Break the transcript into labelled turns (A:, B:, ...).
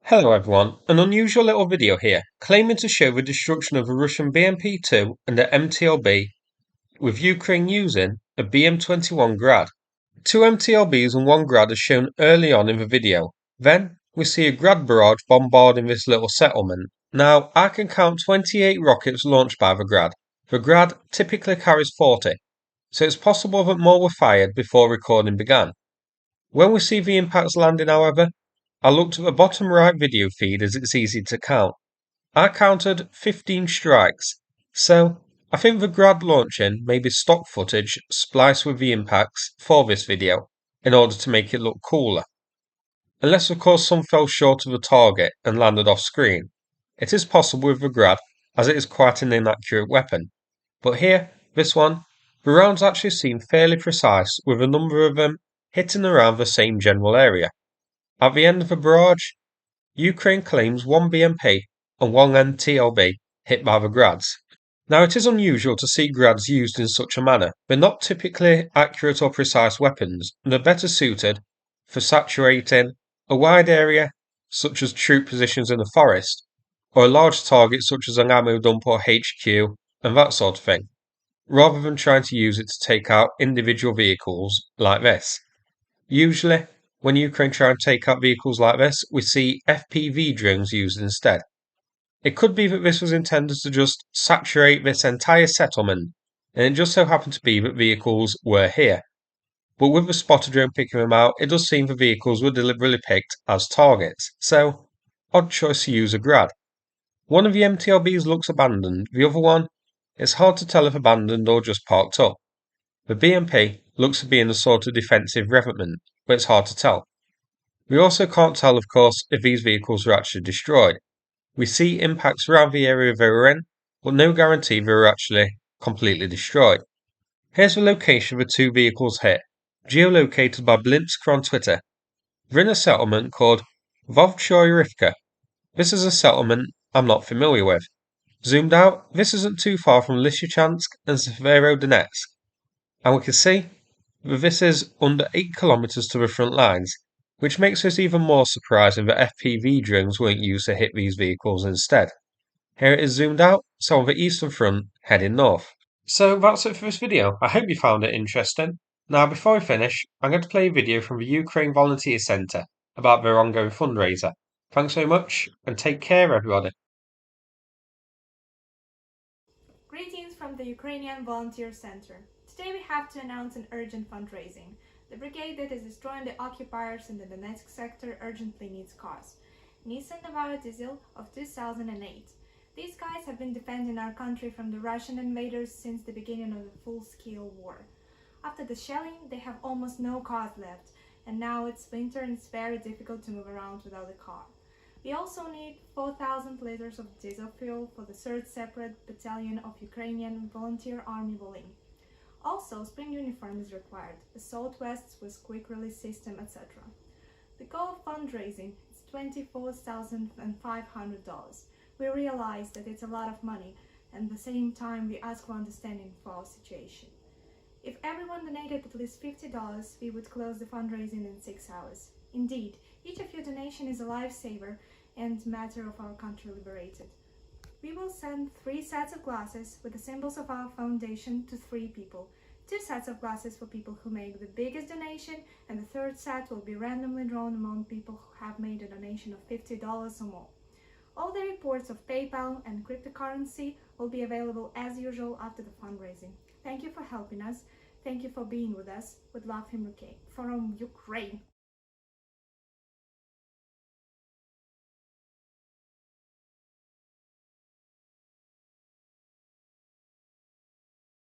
A: Hello everyone, an unusual little video here, claiming to show the destruction of a Russian BMP-2 and an MTLB with Ukraine using a BM-21 Grad. Two MTLBs and one Grad are shown early on in the video. Then, we see a Grad barrage bombarding this little settlement. Now, I can count 28 rockets launched by the Grad. The Grad typically carries 40, so it's possible that more were fired before recording began. When we see the impacts landing, however, I looked at the bottom right video feed as it's easy to count. I counted 15 strikes, so I think the Grad launching may be stock footage spliced with the impacts for this video in order to make it look cooler. Unless of course some fell short of the target and landed off screen. It is possible with the Grad as it is quite an inaccurate weapon. But here, this one, the rounds actually seem fairly precise with a number of them hitting around the same general area. At the end of the barrage, Ukraine claims one BMP and one MTLB hit by the Grads. Now it is unusual to see Grads used in such a manner. They're not typically accurate or precise weapons, and are better suited for saturating a wide area such as troop positions in the forest, or a large target such as an ammo dump or HQ and that sort of thing, rather than trying to use it to take out individual vehicles like this. Usually, when Ukraine try and take out vehicles like this, we see FPV drones used instead. It could be that this was intended to just saturate this entire settlement, and it just so happened to be that vehicles were here. But with the spotter drone picking them out, it does seem the vehicles were deliberately picked as targets, so odd choice to use a Grad. One of the MTLBs looks abandoned, the other one, it's hard to tell if abandoned or just parked up. The BMP looks to be in a sort of defensive revetment, but it's hard to tell. We also can't tell, of course, if these vehicles were actually destroyed. We see impacts around the area they were in, but no guarantee they were actually completely destroyed. Here's the location of the two vehicles hit, geolocated by Blimsker on Twitter. They're in a settlement called Vovchoyrivka. This is a settlement I'm not familiar with. Zoomed out, this isn't too far from Lysychansk and Severodonetsk, and we can see that this is under 8 kilometers to the front lines, which makes us even more surprising that FPV drones weren't used to hit these vehicles instead. Here it is zoomed out, so on the eastern front, heading north. So that's it for this video. I hope you found it interesting. Now before we finish, I'm going to play a video from the Ukraine Volunteer Centre about their ongoing fundraiser. Thanks so much, and take care everybody.
B: Greetings from the Ukrainian Volunteer Center. Today we have to announce an urgent fundraising. The brigade that is destroying the occupiers in the Donetsk sector urgently needs cars. Nissan Navara diesel of 2008. These guys have been defending our country from the Russian invaders since the beginning of the full-scale war. After the shelling, they have almost no cars left, and now it's winter and it's very difficult to move around without a car. We also need 4,000 liters of diesel fuel for the 3rd separate battalion of Ukrainian Volunteer Army Volyn. Also, spring uniform is required, assault vests with quick release system, etc. The goal of fundraising is $24,500. We realize that it's a lot of money, and at the same time we ask for understanding for our situation. If everyone donated at least $50, we would close the fundraising in 6 hours. Indeed, each of your donation is a lifesaver and matter of our country liberated. We will send 3 sets of glasses with the symbols of our foundation to 3 people. 2 sets of glasses for people who make the biggest donation, and the 3rd set will be randomly drawn among people who have made a donation of $50 or more. All the reports of PayPal and cryptocurrency will be available as usual after the fundraising. Thank you for helping us. Thank you for being with us. With love from Ukraine.